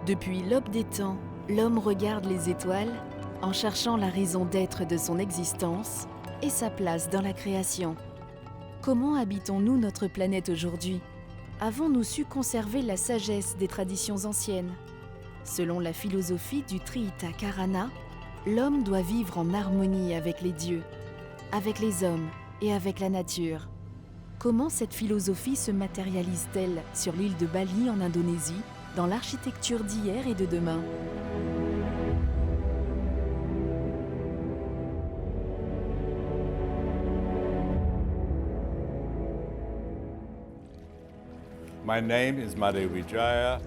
Depuis l'aube des temps, l'homme regarde les étoiles en cherchant la raison d'être de son existence et sa place dans la création. Comment habitons-nous notre planète aujourd'hui? Avons-nous su conserver la sagesse des traditions anciennes? Selon la philosophie du Trihita Karana, l'homme doit vivre en harmonie avec les dieux, avec les hommes et avec la nature. Comment cette philosophie se matérialise-t-elle sur l'île de Bali en Indonésie, dans l'architecture d'hier et de demain? My name is Madhe Wijaya.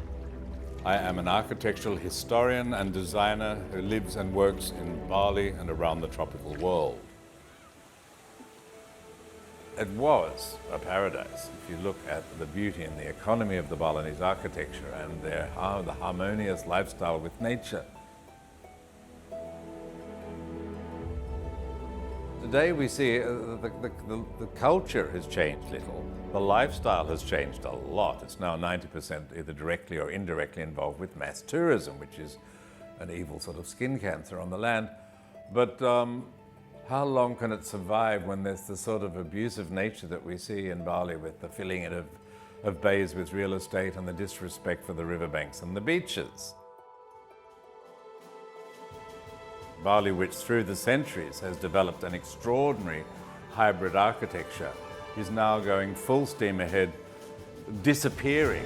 I am an architectural historian and designer who lives and works in Bali and around the tropical world. It was a paradise if you look at the beauty and the economy of the Balinese architecture and the harmonious lifestyle with nature. Today we see the culture has changed little. The lifestyle has changed a lot. It's now 90% either directly or indirectly involved with mass tourism, which is an evil sort of skin cancer on the land. But how long can it survive when there's the sort of abusive nature that we see in Bali with the filling in of bays with real estate and the disrespect for the riverbanks and the beaches? Bali, which through the centuries has developed an extraordinary hybrid architecture, is now going full steam ahead, disappearing.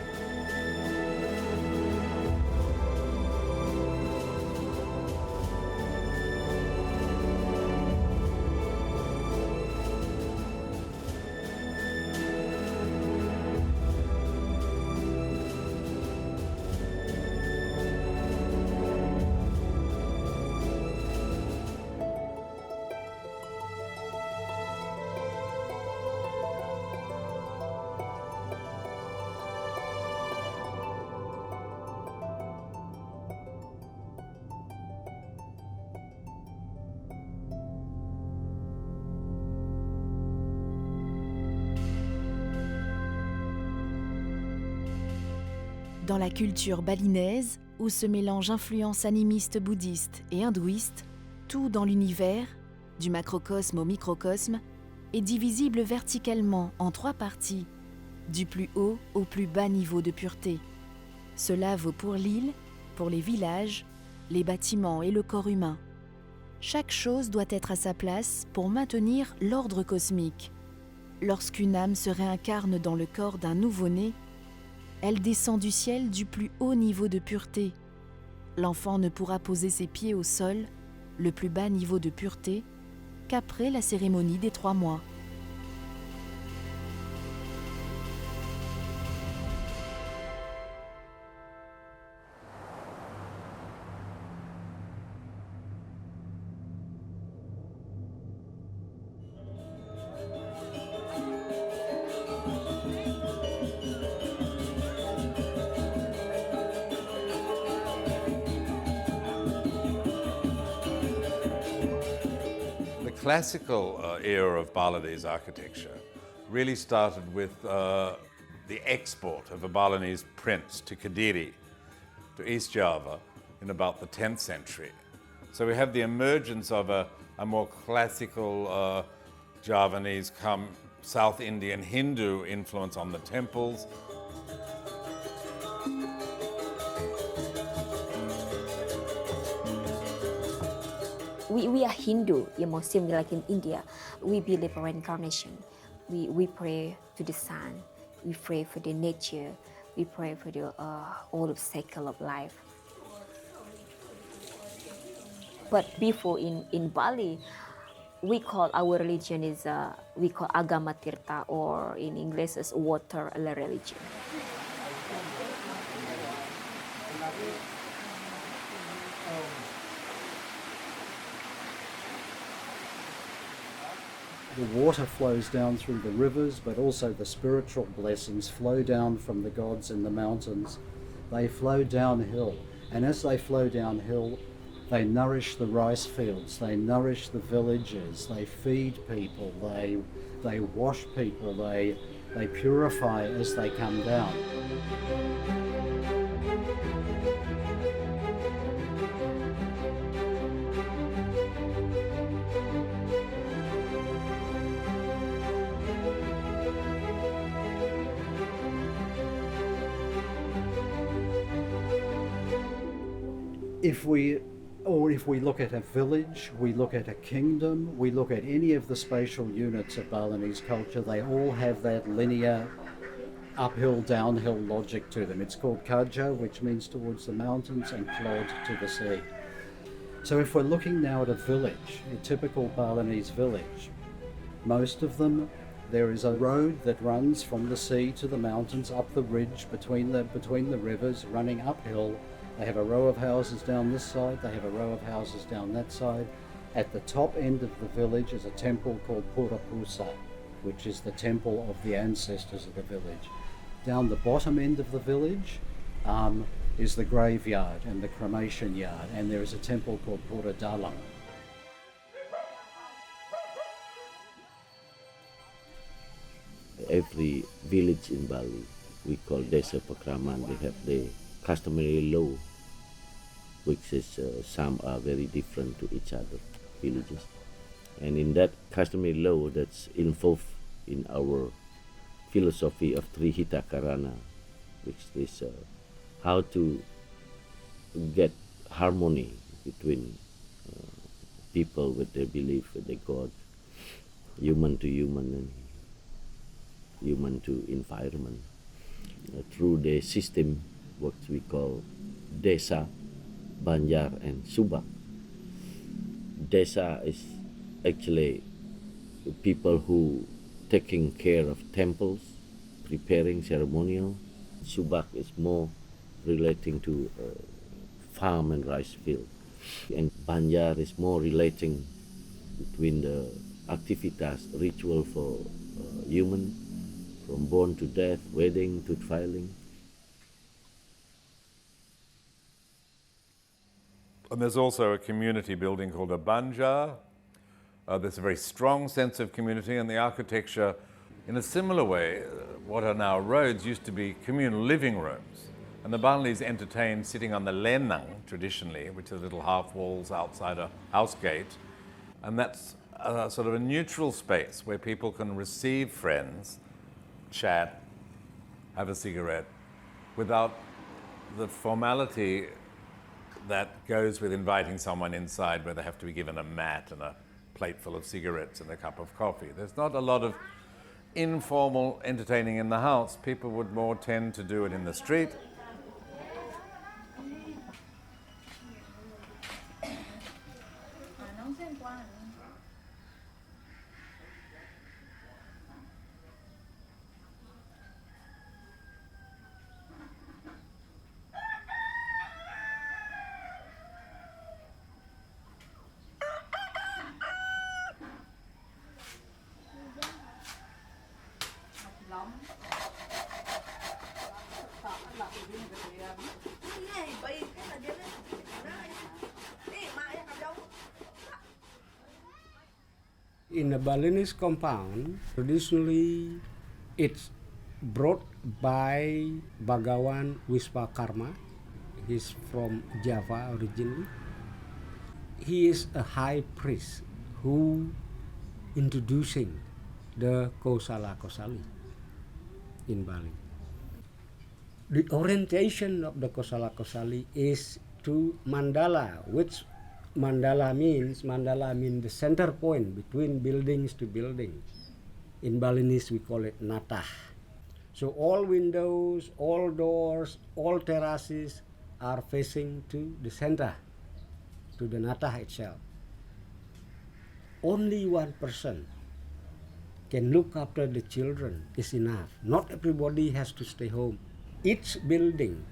Dans la culture balinaise, où se mélangent influences animistes bouddhistes et hindouistes, tout dans l'univers, du macrocosme au microcosme, est divisible verticalement en 3 parties, du plus haut au plus bas niveau de pureté. Cela vaut pour l'île, pour les villages, les bâtiments et le corps humain. Chaque chose doit être à sa place pour maintenir l'ordre cosmique. Lorsqu'une âme se réincarne dans le corps d'un nouveau-né, elle descend du ciel du plus haut niveau de pureté. L'enfant ne pourra poser ses pieds au sol, le plus bas niveau de pureté, qu'après la cérémonie des 3 mois. The classical era of Balinese architecture really started with the export of a Balinese prince to Kediri, to East Java, in about the 10th century. So we have the emergence of a more classical Javanese come South Indian Hindu influence on the temples. We are Hindu, similar like in India. We believe in reincarnation. We pray to the sun. We pray for the nature. We pray for the all cycle of life. But before in Bali, we call our religion is we call agama tirta, or in English is water religion. The water flows down through the rivers, but also the spiritual blessings flow down from the gods in the mountains. They flow downhill, and as they flow downhill, they nourish the rice fields, they nourish the villages, they feed people, they wash people, they purify as they come down. If we look at a village, we look at a kingdom, we look at any of the spatial units of Balinese culture, they all have that linear uphill, downhill logic to them. It's called Kaja, which means towards the mountains, and Klod to the sea. So if we're looking now at a village, a typical Balinese village, most of them, there is a road that runs from the sea to the mountains, up the ridge between the rivers, running uphill. They have a row of houses down this side, they have a row of houses down that side. At the top end of the village is a temple called Purapusa, which is the temple of the ancestors of the village. Down the bottom end of the village is the graveyard and the cremation yard, and there is a temple called Puradalam. Every village in Bali, we call Desa Pakraman, they have the customary law, which is some are very different to each other villages. And in that customary law that's involved in our philosophy of Trihita Karana, which is how to get harmony between people with their belief with their God, human to human and human to environment, through the system what we call Desa, Banjar and Subak. Desa is actually people who taking care of temples, preparing ceremonial. Subak is more relating to farm and rice field. And Banjar is more relating between the activities, ritual for human, from born to death, wedding to filing. And there's also a community building called a Banjar. There's a very strong sense of community, and the architecture, in a similar way, what are now roads used to be communal living rooms. And the Balinese entertained sitting on the lenang, traditionally, which are little half walls outside a house gate. And that's sort of a neutral space where people can receive friends, chat, have a cigarette, without the formality that goes with inviting someone inside where they have to be given a mat and a plate full of cigarettes and a cup of coffee. There's not a lot of informal entertaining in the house. People would more tend to do it in the street. In a Balinese compound, traditionally it's brought by Bhagawan Wiswakarma. He's from Java originally. He is a high priest who introducing the Kosala Kosali in Bali. The orientation of the Kosala Kosali is to mandala, which mandala means the center point between buildings to building. In Balinese we call it natah. So all windows, all doors, all terraces are facing to the center, to the natah itself. Only one person can look after the children is enough. Not everybody has to stay home. Each building,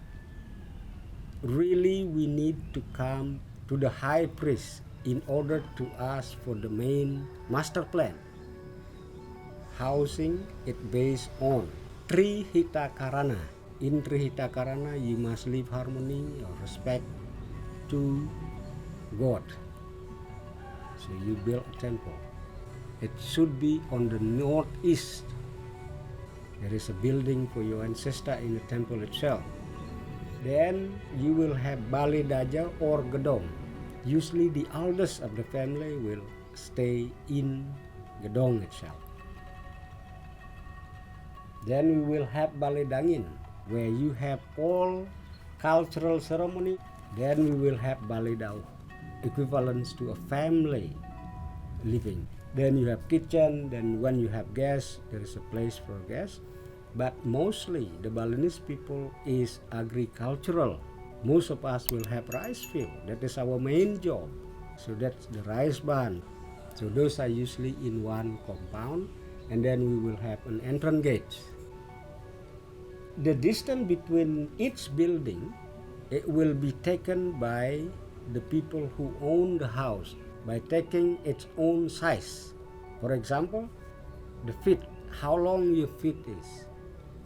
really we need to come to the high priest in order to ask for the main master plan. Housing it based on Trihita Karana. In Trihita Karana you must live harmony or respect to God. So you build a temple. It should be on the northeast. There is a building for your ancestor in the temple itself. Then you will have Bali Daja or Gedong. Usually the eldest of the family will stay in Gedong itself. Then we will have Bali Dangin, where you have all cultural ceremony. Then we will have balidau, equivalent to a family living. Then you have kitchen, then when you have guests, there is a place for guests. But mostly the Balinese people is agricultural. Most of us will have rice field. That is our main job. So that's the rice barn. So those are usually in one compound, and then we will have an entrance gate. The distance between each building, it will be taken by the people who own the house by taking its own size. For example, the feet, how long your feet is,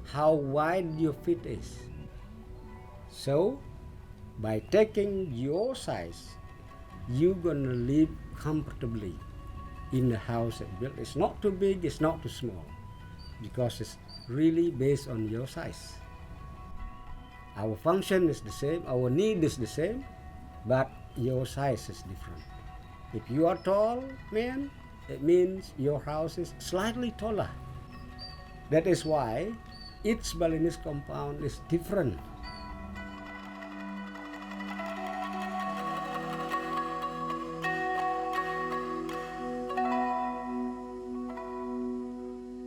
how wide your feet is. So by taking your size, you're gonna live comfortably in the house that built. It's not too big, it's not too small, because it's really based on your size. Our function is the same, our need is the same, but your size is different. If you are tall, man, it means your house is slightly taller. That is why each Balinese compound is different.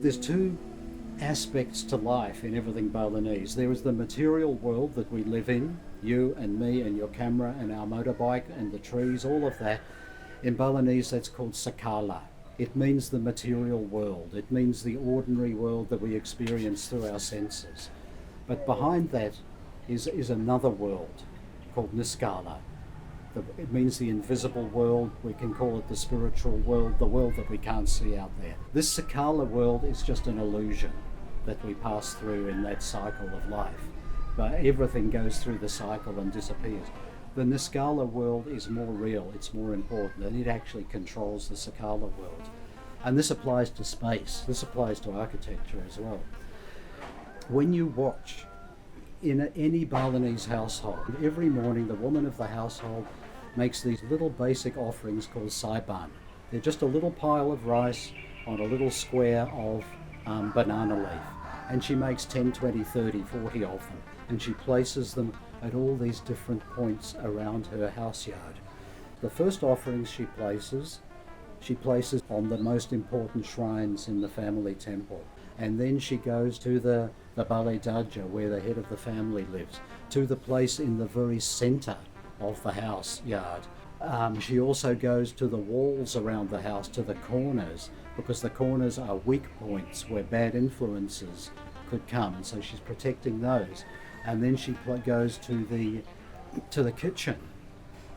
There's two aspects to life in everything Balinese. There is the material world that we live in, you and me and your camera and our motorbike and the trees, all of that. In Balinese that's called sakala. It means the material world. It means the ordinary world that we experience through our senses. But behind that is another world called niskala. It means the invisible world. We can call it the spiritual world, the world that we can't see out there. This sakala world is just an illusion that we pass through in that cycle of life. But everything goes through the cycle and disappears. The niskala world is more real, it's more important, and it actually controls the sakala world. And this applies to space, this applies to architecture as well. When you watch in any Balinese household, every morning the woman of the household makes these little basic offerings called saiban. They're just a little pile of rice on a little square of banana leaf. And she makes 10, 20, 30, 40 of them. And she places them at all these different points around her house yard. The first offerings she places on the most important shrines in the family temple. And then she goes to the Balai Daja, where the head of the family lives, to the place in the very center of the house yard. She also goes to the walls around the house, to the corners, because the corners are weak points where bad influences could come, and so she's protecting those. And then she goes to the kitchen,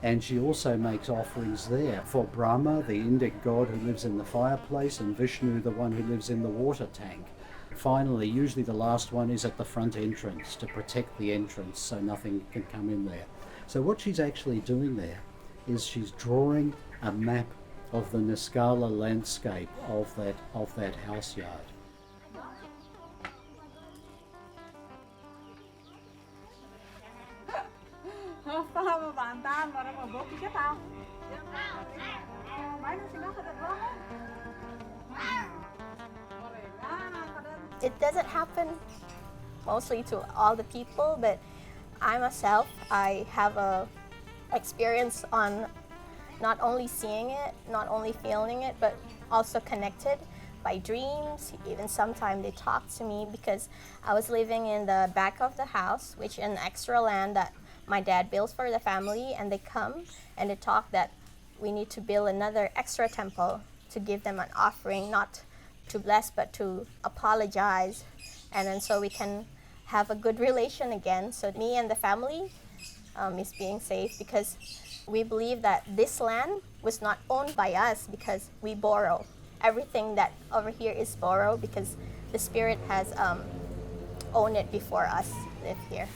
and she also makes offerings there for Brahma, the Indic god who lives in the fireplace, and Vishnu, the one who lives in the water tank. Finally, usually the last one is at the front entrance to protect the entrance so nothing can come in there. So what she's actually doing there is she's drawing a map of the Niskala landscape of that house yard. It doesn't happen mostly to all the people, but I myself, I have a experience on not only seeing it, not only feeling it, but also connected by dreams. Even sometimes they talk to me because I was living in the back of the house, which is an extra land that my dad builds for the family, and they come and they talk that we need to build another extra temple to give them an offering, not to bless but to apologize, and then so we can have a good relation again. So me and the family is being safe because we believe that this land was not owned by us because we borrow. Everything that over here is borrowed because the spirit has owned it before us live here.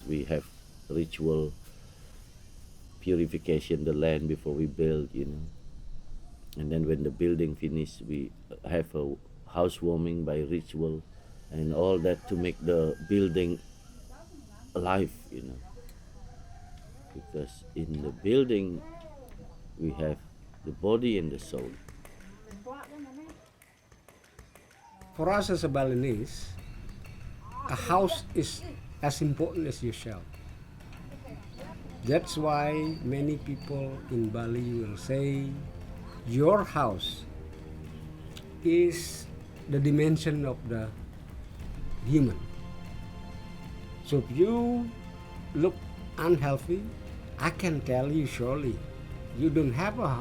We have ritual purification the land before we build, And then when the building finished, we have a housewarming by ritual and all that to make the building alive, Because in the building, we have the body and the soul. For us as a Balinese, a house is as important as yourself. That's why many people in Bali will say your house is the dimension of the human. So if you look unhealthy, I can tell you surely you don't have a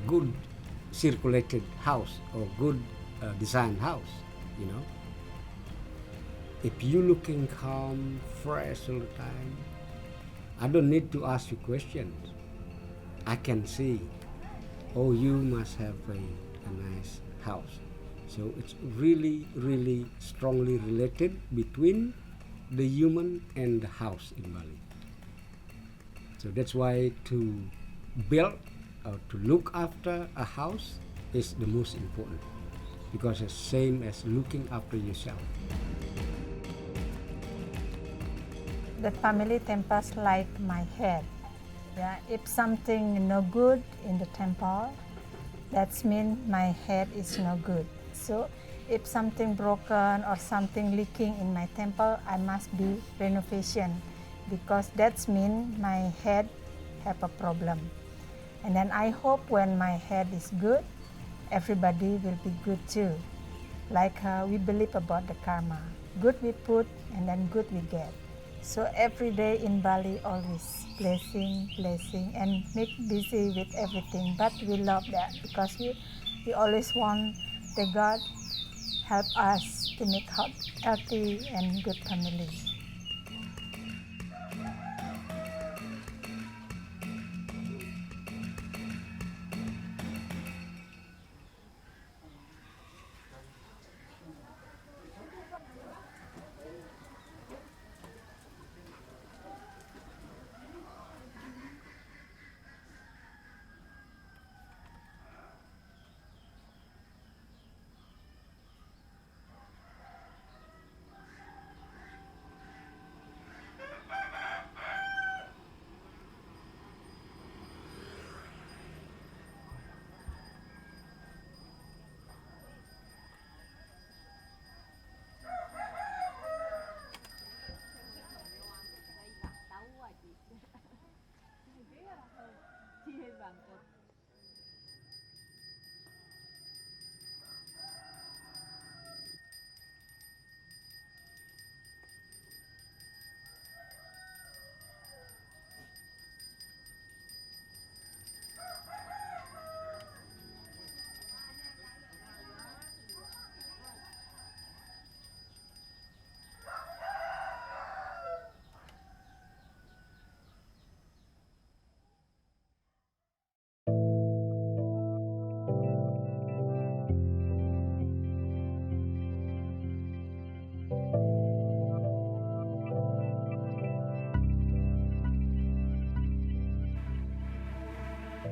good circulated house or good designed house, you know. If you looking calm, fresh all the time, I don't need to ask you questions. I can see, oh, you must have a nice house. So it's really, really strongly related between the human and the house in Bali. So that's why to build or to look after a house is the most important, because it's same as looking after yourself. The family temples like my head. Yeah, if something no good in the temple, that means my head is no good. So if something broken or something leaking in my temple, I must be renovation, because that means my head have a problem. And then I hope when my head is good, everybody will be good too. Like we believe about the karma. Good we put and then good we get. So every day in Bali always blessing, blessing, and make busy with everything. But we love that because we always want the God help us to make healthy and good family.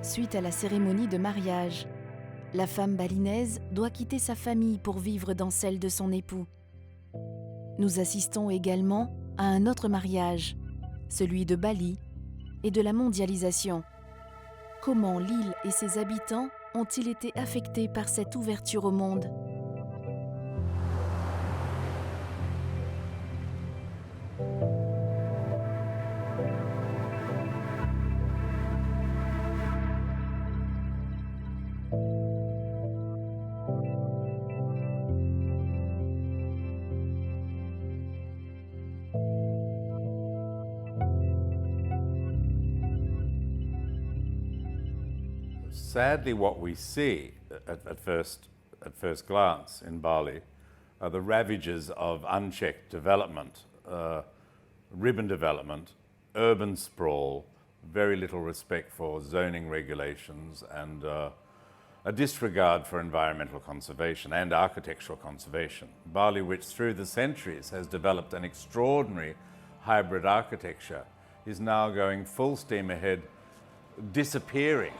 Suite à la cérémonie de mariage, la femme balinaise doit quitter sa famille pour vivre dans celle de son époux. Nous assistons également à un autre mariage, celui de Bali et de la mondialisation. Comment l'île et ses habitants ont-ils été affectés par cette ouverture au monde ? Sadly, what we see at first glance in Bali are the ravages of unchecked development, ribbon development, urban sprawl, very little respect for zoning regulations, and a disregard for environmental conservation and architectural conservation. Bali, which through the centuries has developed an extraordinary hybrid architecture, is now going full steam ahead, disappearing.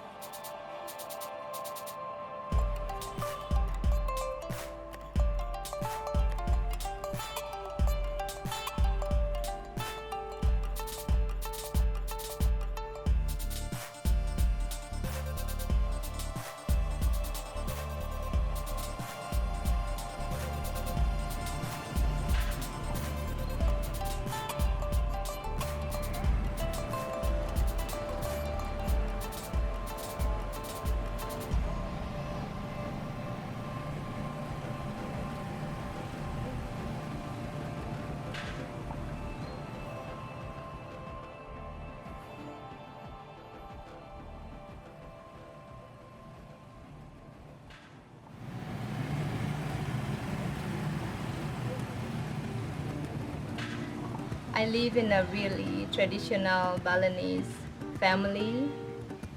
I live in a really traditional Balinese family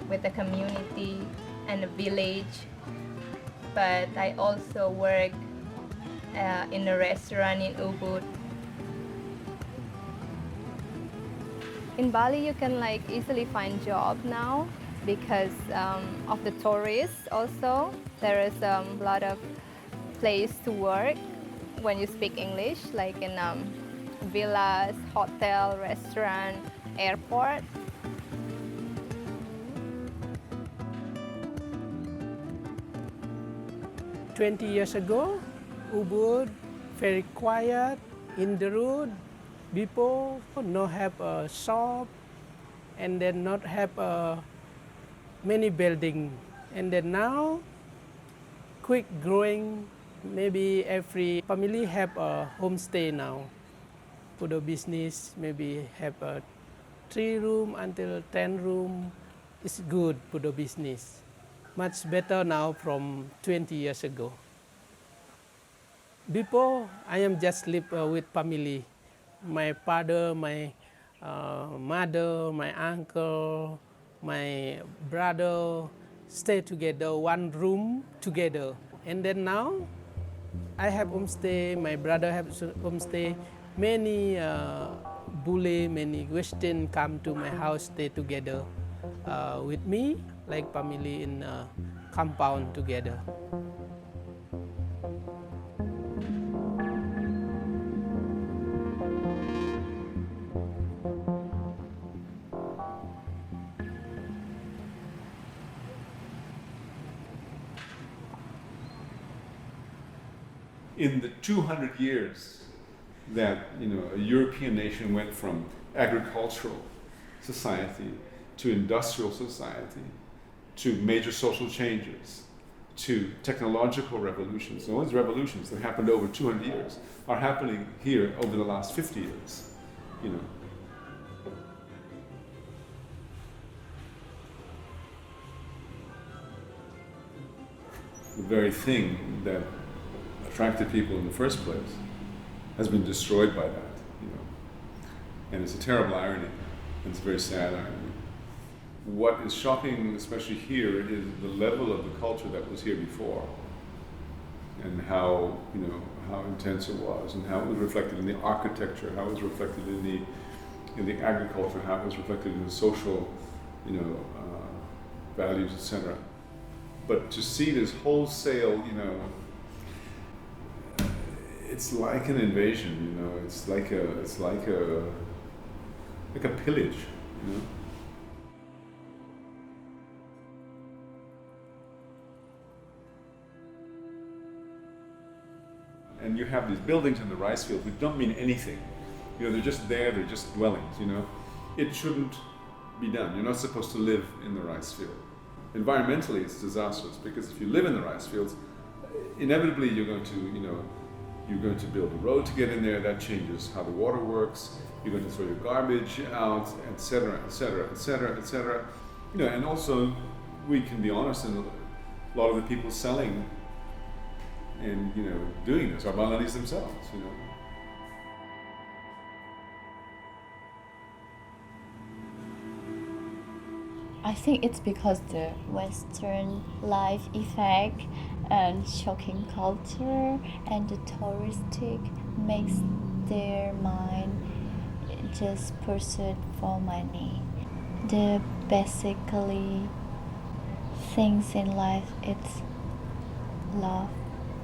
with a community and a village, but I also work in a restaurant in Ubud. In Bali, you can easily find job now because of the tourists also. There is a lot of place to work when you speak English, like in villas, hotel, restaurant, airport. "20 years ago, Ubud very quiet in the road. People not have a shop, and then not have many building. And then now, quick growing. Maybe every family have a homestay now. For the business, maybe have a 3 room until 10 room. It's good for the business. Much better now from 20 years ago. Before, I am just live with family. My father, my mother, my uncle, my brother stay together, 1 room together. And then now, I have homestay, my brother have homestay. Many Bule, many Western come to my house, stay together with me, like family in compound together. In the 200 years that a European nation went from agricultural society to industrial society to major social changes to technological revolutions. And those revolutions that happened over 200 years are happening here over the last 50 years. The very thing that attracted people in the first place has been destroyed by that, and it's a terrible irony, and it's a very sad irony. What is shocking, especially here, is the level of the culture that was here before, and how intense it was, and how it was reflected in the architecture, how it was reflected in the agriculture, how it was reflected in the social, values, etc. But to see this wholesale, it's like an invasion, it's like a pillage, And you have these buildings in the rice fields which don't mean anything. They're just there, they're just dwellings, It shouldn't be done. You're not supposed to live in the rice field. Environmentally, it's disastrous because if you live in the rice fields, inevitably you're going to build a road to get in there. That changes how the water works. You're going to throw your garbage out, etc., etc., etc., etc. And also, we can be honest, and a lot of the people selling and doing this are Balinese themselves. I think it's because the Western life effect and shocking culture and the touristic makes their mind just pursuit for money. The basically things in life, it's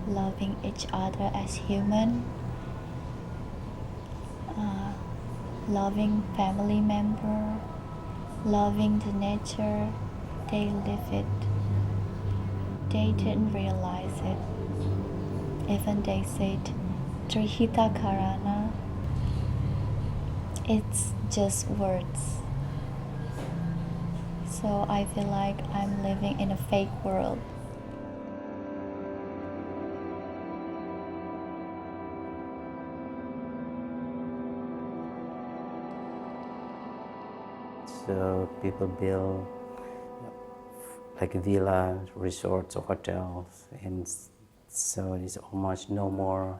loving each other as human, loving family member, loving the nature. They live it. They didn't realize it. Even they said Trihita Karana. It's just words. So I feel like I'm living in a fake world. So people build like villas, resorts, or hotels, and so it's almost no more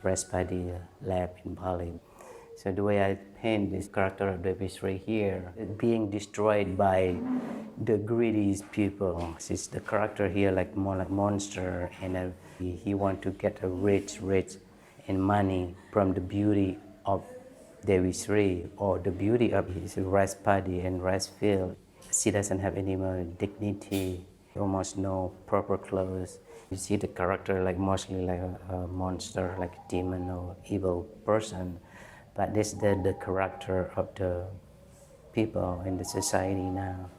rest by the lab in Bali. So the way I paint this character of the Visray here, being destroyed by the greedy people. It's the character here like more like monster, and he want to get a rich in money from the beauty of Devi Sri or the beauty of his rice paddy and rice field. She doesn't have any more dignity, almost no proper clothes. You see the character like mostly like a monster, like a demon or evil person. But this is the character of the people in the society now.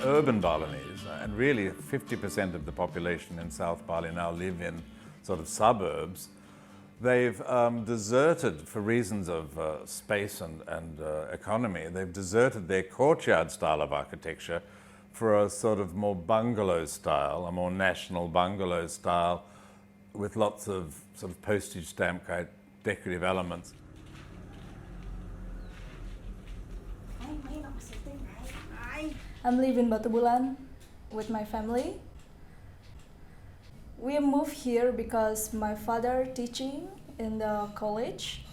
Urban Balinese, and really 50% of the population in South Bali now live in sort of suburbs. They've deserted, for reasons of space and economy, they've deserted their courtyard style of architecture for a sort of more bungalow style, a more national bungalow style with lots of sort of postage stamp kind decorative elements. I'm living in Batu Bulan with my family. We moved here because my father teaching in the college.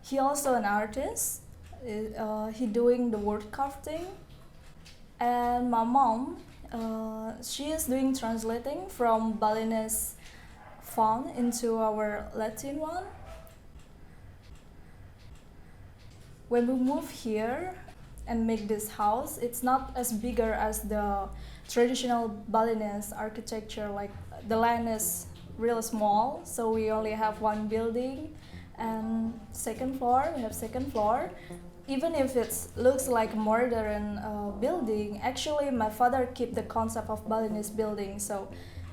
He also an artist. He doing the wood crafting. And my mom, she is doing translating from Balinese font into our Latin one. When we move here and make this house, it's not as bigger as the traditional Balinese architecture. Like the land is real small, so we only have one building and second floor. We have second floor. Even if it looks like a modern building, actually my father kept the concept of Balinese building. So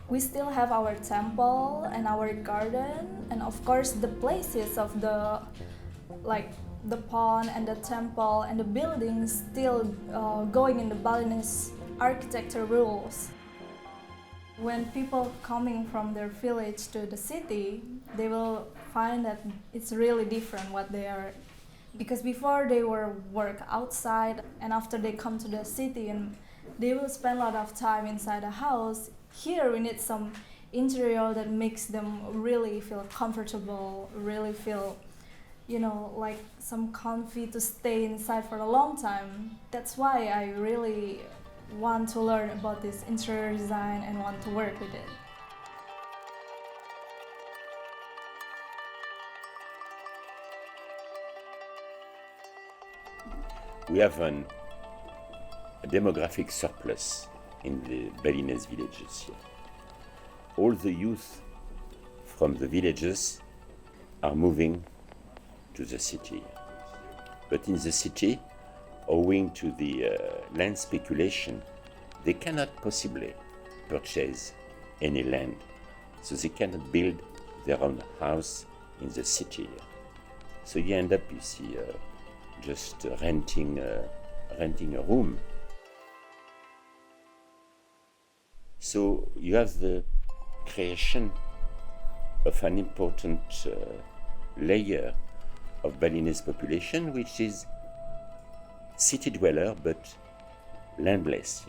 we still have our temple and our garden, and of course the places of the like the pond and the temple and the buildings still going in the Balinese architecture rules. When people coming from their village to the city, they will find that it's really different what they are, because before they were work outside, and after they come to the city and they will spend a lot of time inside the house. Here we need some interior that makes them really feel comfortable, really feel, you know, like some comfy to stay inside for a long time. That's why I really want to learn about this interior design and want to work with it. We have a demographic surplus in the Balinese villages here. All the youth from the villages are moving to the city. But in the city, owing to the land speculation, they cannot possibly purchase any land. So they cannot build their own house in the city. So you end up, you see, just renting a room. So you have the creation of an important layer of Balinese population, which is city dweller but landless.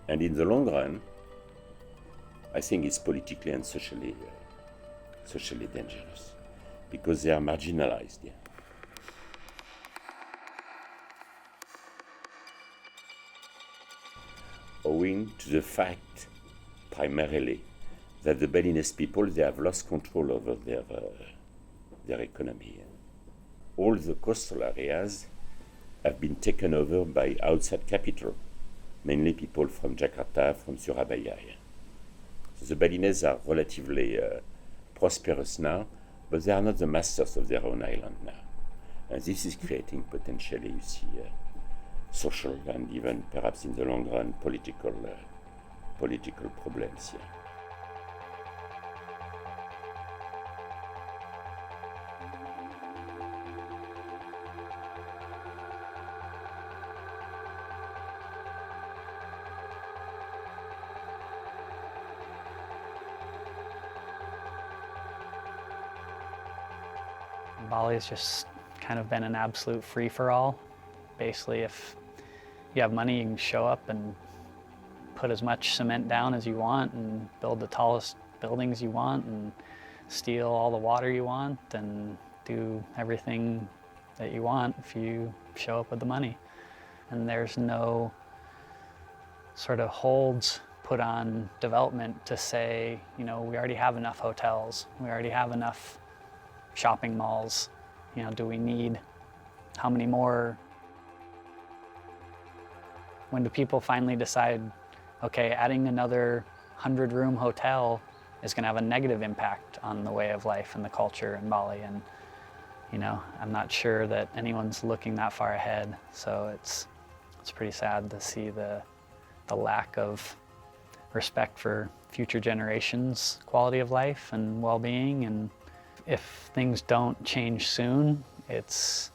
And in the long run, I think it's politically and socially dangerous, because they are marginalized. Yeah. Owing to the fact, primarily, that the Balinese people, they have lost control over their economy. All the coastal areas have been taken over by outside capital, mainly people from Jakarta, from Surabaya. So the Balinese are relatively prosperous now, but they are not the masters of their own island now. And this is creating potentially, you see, social and even perhaps in the long run political problems here. Bali has just kind of been an absolute free-for-all. Basically, if you have money, you can show up and put as much cement down as you want and build the tallest buildings you want and steal all the water you want and do everything that you want if you show up with the money. And there's no sort of holds put on development to say, you know, we already have enough hotels, we already have enough shopping malls, you know, do we need, how many more? When do people finally decide, okay, adding another 100-room hotel is going to have a negative impact on the way of life and the culture in Bali? And, you know, I'm not sure that anyone's looking that far ahead. So it's pretty sad to see the lack of respect for future generations' quality of life and well-being. And if things don't change soon, it's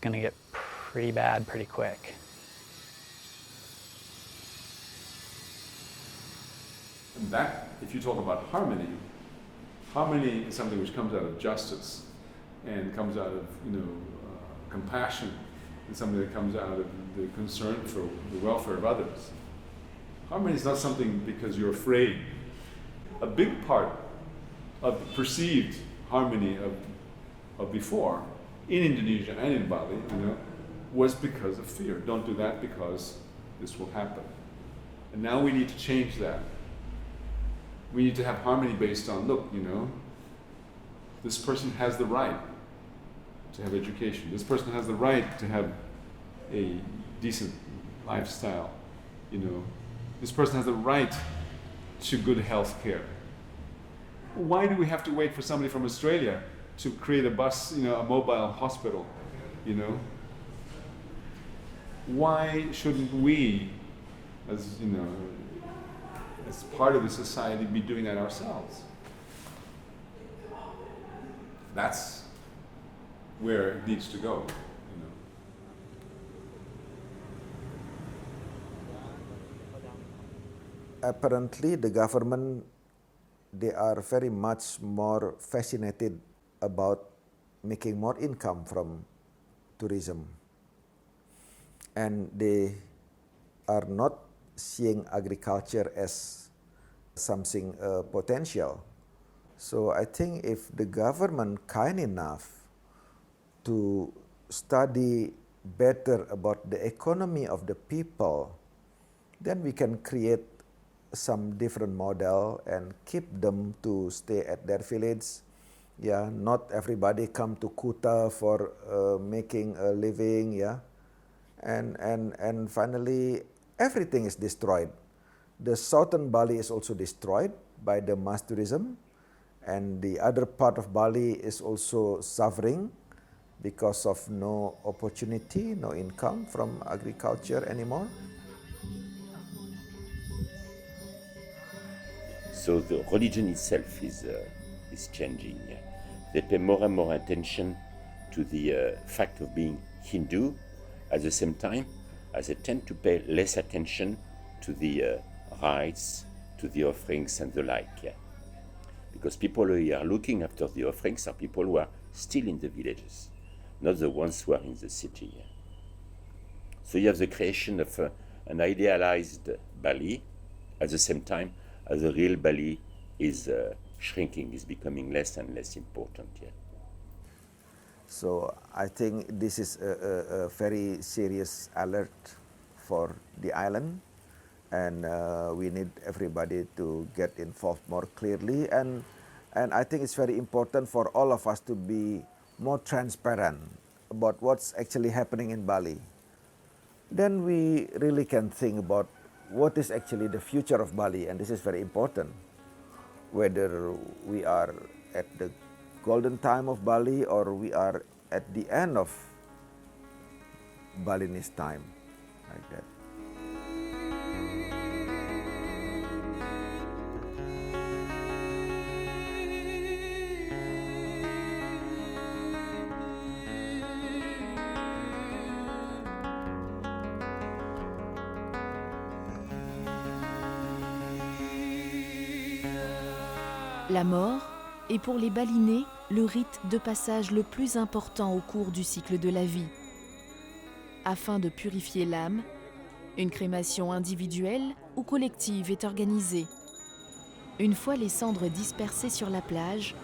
going to get pretty bad pretty quick. And that, if you talk about harmony, harmony is something which comes out of justice and comes out of, you know, compassion, and something that comes out of the concern for the welfare of others. Harmony is not something because you're afraid. A big part of the perceived harmony of before in Indonesia and in Bali, you know, was because of fear. Don't do that because this will happen. And now we need to change that. We need to have harmony based on, look, you know, this person has the right to have education. This person has the right to have a decent lifestyle, you know. This person has the right to good health care. Why do we have to wait for somebody from Australia to create a bus, you know, a mobile hospital, you know? Why shouldn't we, as, you know, as part of the society, be doing that ourselves? That's where it needs to go, you know. Apparently, the government, they are very much more fascinated about making more income from tourism. And they are not seeing agriculture as something potential. So I think if the government kind enough to study better about the economy of the people, then we can create some different model and keep them to stay at their village. Yeah, not everybody come to Kuta for making a living. Yeah, and finally everything is destroyed. The southern Bali is also destroyed by the mass tourism, and the other part of Bali is also suffering because of no opportunity, no income from agriculture anymore. So the religion itself is changing. They pay more and more attention to the fact of being Hindu, at the same time as they tend to pay less attention to the rites, to the offerings and the like. Because people who are looking after the offerings are people who are still in the villages, not the ones who are in the city. So you have the creation of an idealized Bali, at the same time as the real Bali is shrinking, is becoming less and less important. So I think this is a very serious alert for the island, and we need everybody to get involved more clearly. And I think it's very important for all of us to be more transparent about what's actually happening in Bali. Then we really can think about what is actually the future of Bali, and this is very important. Whether we are at the golden time of Bali or we are at the end of Balinese time, like that. La mort est pour les Balinais le rite de passage le plus important au cours du cycle de la vie. Afin de purifier l'âme, une crémation individuelle ou collective est organisée. Une fois les cendres dispersées sur la plage,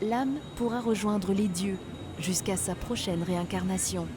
l'âme pourra rejoindre les dieux jusqu'à sa prochaine réincarnation.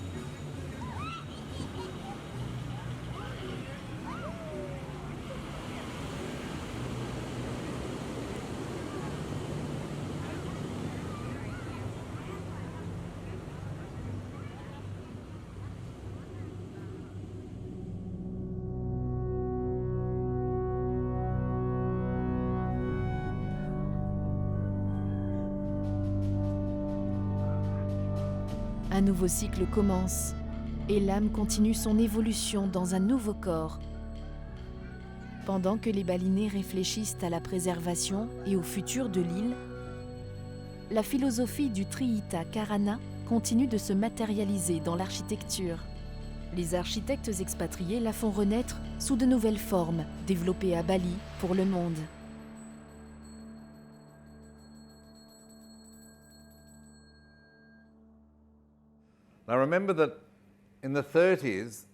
Un nouveau cycle commence et l'âme continue son évolution dans un nouveau corps. Pendant que les Balinais réfléchissent à la préservation et au futur de l'île, la philosophie du Trihita Karana continue de se matérialiser dans l'architecture. Les architectes expatriés la font renaître sous de nouvelles formes, développées à Bali pour le monde. Now remember that in the 30s,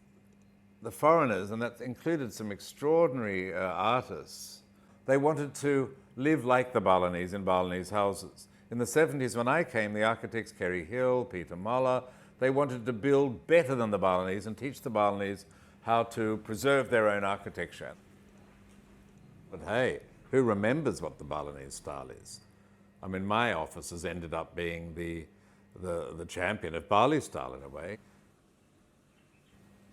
the foreigners, and that included some extraordinary artists, they wanted to live like the Balinese in Balinese houses. In the 70s, when I came, the architects Kerry Hill, Peter Muller, they wanted to build better than the Balinese and teach the Balinese how to preserve their own architecture. But hey, who remembers what the Balinese style is? I mean, my office has ended up being the champion of Bali style in a way.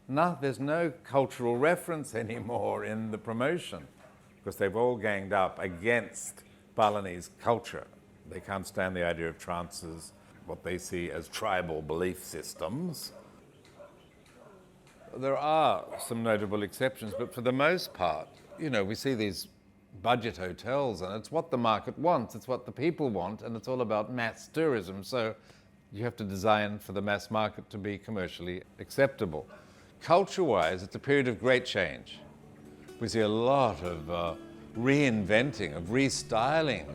No, there's no cultural reference anymore in the promotion because they've all ganged up against Balinese culture. They can't stand the idea of trances, what they see as tribal belief systems. There are some notable exceptions, but for the most part, you know, we see these budget hotels and it's what the market wants, it's what the people want, and it's all about mass tourism. So you have to design for the mass market to be commercially acceptable. Culture-wise, it's a period of great change. We see a lot of reinventing, of restyling.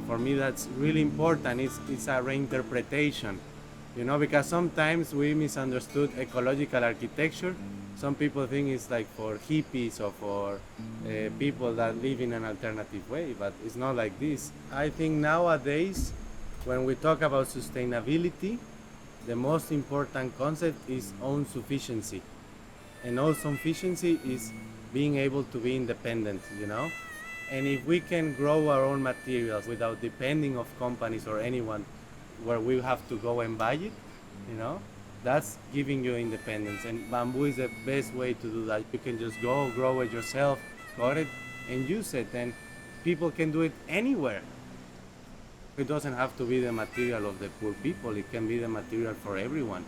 For me, that's really important. It's a reinterpretation, you know, because sometimes we misunderstood ecological architecture. Some people think it's like for hippies or for people that live in an alternative way, but it's not like this. I think nowadays, when we talk about sustainability, the most important concept is own sufficiency. And own sufficiency is being able to be independent, you know? And if we can grow our own materials without depending of companies or anyone where we have to go and buy it, you know, that's giving you independence. And bamboo is the best way to do that. You can just go grow it yourself, cut it, and use it. And people can do it anywhere. It doesn't have to be the material of the poor people. It can be the material for everyone,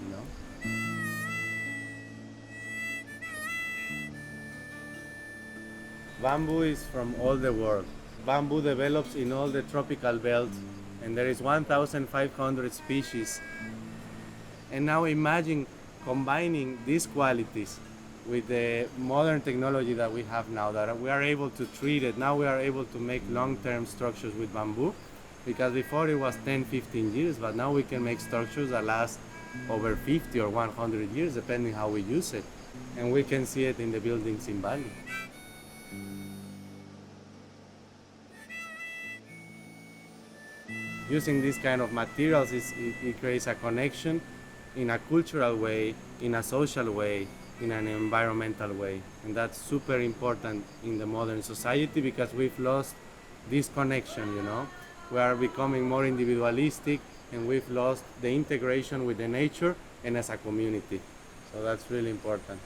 you know. Bamboo is from all the world. Bamboo develops in all the tropical belts, and there is 1,500 species. And now imagine combining these qualities with the modern technology that we have now, that we are able to treat it. Now we are able to make long-term structures with bamboo, because before it was 10, 15 years, but now we can make structures that last over 50 or 100 years, depending how we use it. And we can see it in the buildings in Bali. using these kind of materials, it creates a connection in a cultural way, in a social way, in an environmental way. And that's super important in the modern society because we've lost this connection, you know. We are becoming more individualistic and we've lost the integration with the nature and as a community. So that's really important.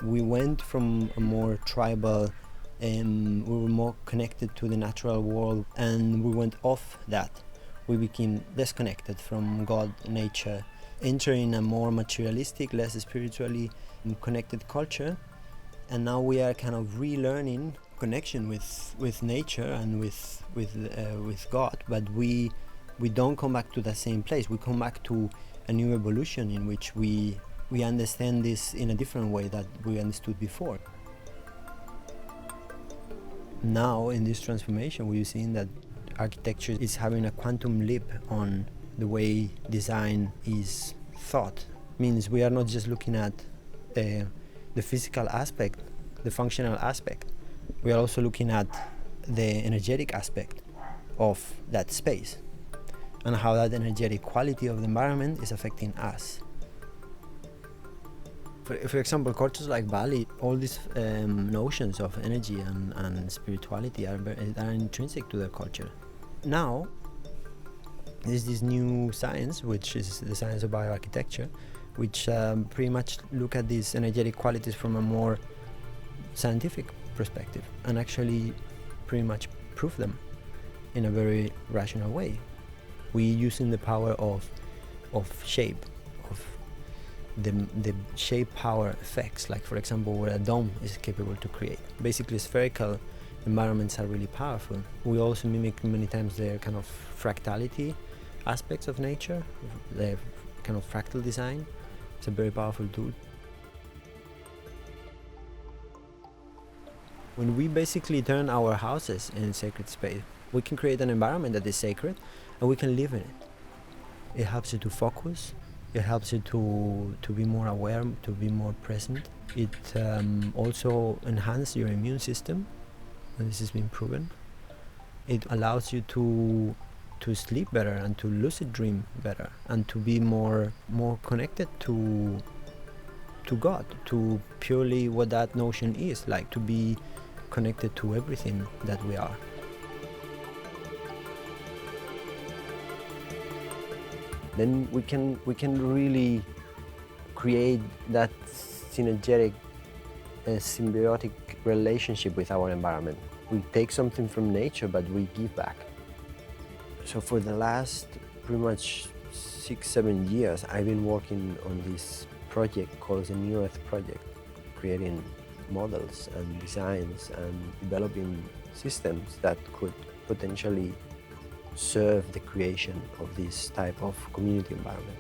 We went from a more tribal and we were more connected to the natural world, and we went off that. We became disconnected from God, nature, entering a more materialistic, less spiritually connected culture, and now we are kind of relearning connection with nature and with God, but we don't come back to the same place. We come back to a new evolution in which we understand this in a different way that we understood before. Now, in this transformation, we've seen that architecture is having a quantum leap on the way design is thought. Means we are not just looking at the physical aspect, the functional aspect. We are also looking at the energetic aspect of that space and how that energetic quality of the environment is affecting us. For example, cultures like Bali, all these notions of energy and spirituality are intrinsic to their culture. Now, there's this new science, which is the science of bioarchitecture, which pretty much look at these energetic qualities from a more scientific perspective and actually pretty much prove them in a very rational way. We're using the power of shape, of the shape power effects, like for example what a dome is capable to create. Basically spherical environments are really powerful. We also mimic many times the kind of fractality aspects of nature, the kind of fractal design. It's a very powerful tool. When we basically turn our houses in sacred space, we can create an environment that is sacred and we can live in it. It helps you to focus. It helps you to be more aware, to be more present. It also enhances your immune system, and this has been proven. It allows you to sleep better and to lucid dream better and to be more connected to God, to purely what that notion is, like to be connected to everything that we are. Then we can really create that synergetic, symbiotic relationship with our environment. We take something from nature, but we give back. So for the last pretty much 6-7 years, I've been working on this project called the New Earth Project, creating models and designs and developing systems that could potentially serve the creation of this type of community environment.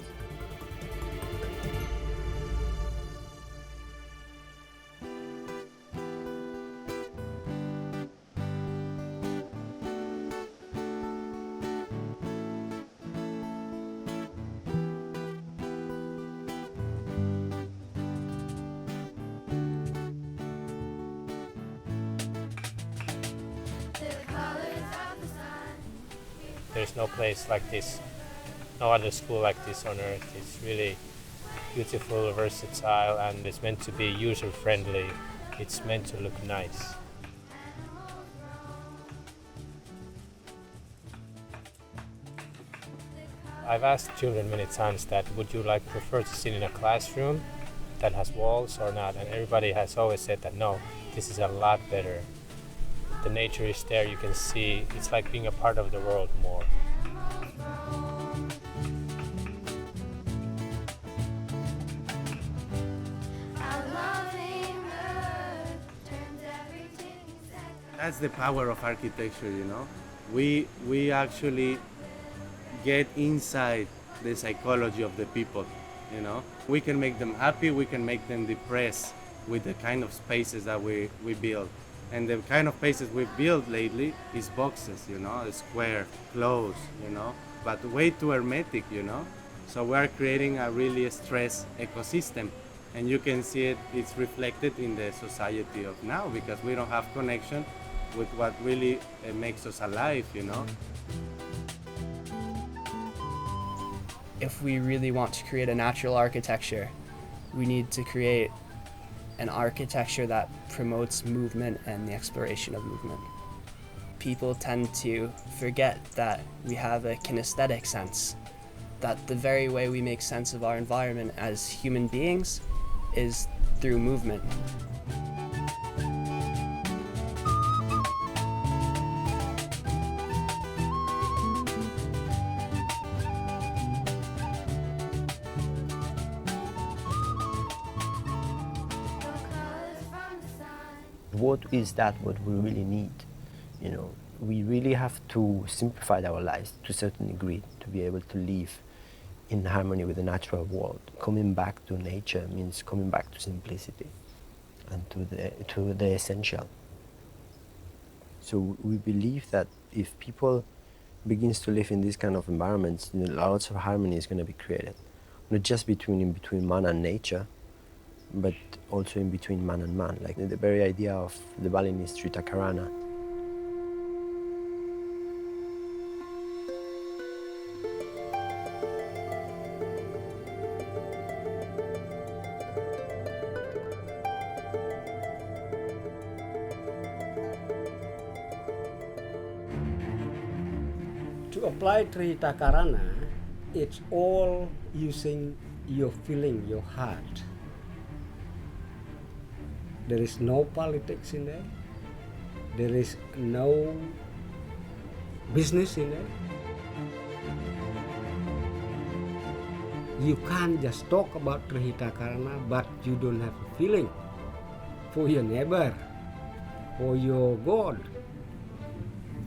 There's no place like this, no other school like this on earth. It's really beautiful, versatile, and it's meant to be user-friendly. It's meant to look nice. I've asked children many times that would you prefer to sit in a classroom that has walls or not, and everybody has always said that no, this is a lot better. The nature is there, you can see, it's like being a part of the world more. That's the power of architecture, you know. We actually get inside the psychology of the people, you know. We can make them happy, we can make them depressed with the kind of spaces that we build. And the kind of spaces we've built lately is boxes, you know, square, closed, you know, but way too hermetic, you know. So we're creating a really stressed ecosystem. And you can see it's reflected in the society of now because we don't have connection with what really makes us alive, you know. If we really want to create a natural architecture, we need to create an architecture that promotes movement and the exploration of movement. People tend to forget that we have a kinesthetic sense, that the very way we make sense of our environment as human beings is through movement. What is that what we really need? You know, we really have to simplify our lives to a certain degree to be able to live in harmony with the natural world. Coming back to nature means coming back to simplicity and to the essential. So we believe that if people begins to live in these kind of environments, you know, lots of harmony is going to be created, not just in between man and nature, but also in between man and man. Like the very idea of the Balinese Tritakarana. To apply Tritakarana, it's all using your feeling, your heart. There is no politics in there. There is no business in there. You can't just talk about Tritakarana, but you don't have a feeling for your neighbor, for your God,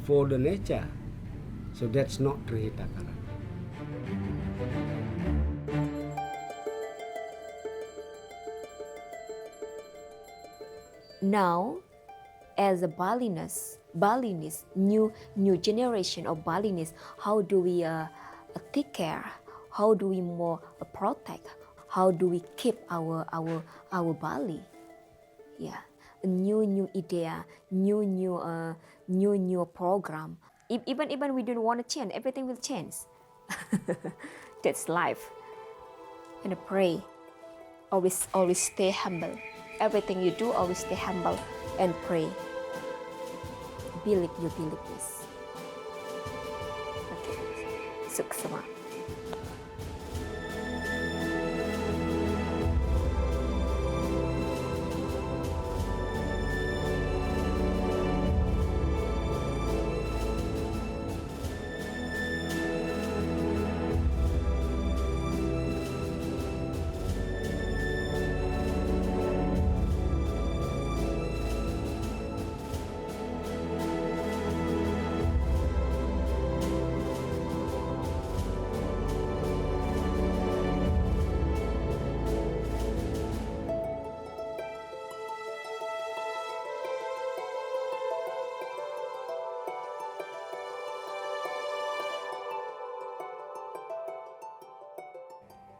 for the nature. So that's not Tritakarana. Now, as a Balinese, new generation of Balinese, how do we take care? How do we more protect? How do we keep our Bali? Yeah, a new idea, new program. Even we don't want to change, everything will change. That's life. And pray. Always stay humble. Everything you do, always stay humble and pray. Believe this. Okay. Sukh sama.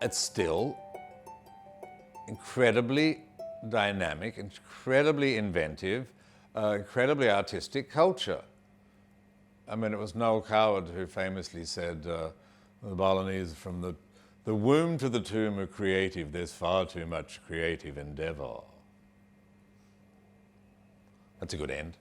It's still incredibly dynamic, incredibly inventive, incredibly artistic culture. I mean, it was Noel Coward who famously said, the Balinese, from the womb to the tomb are creative, there's far too much creative endeavor. That's a good end.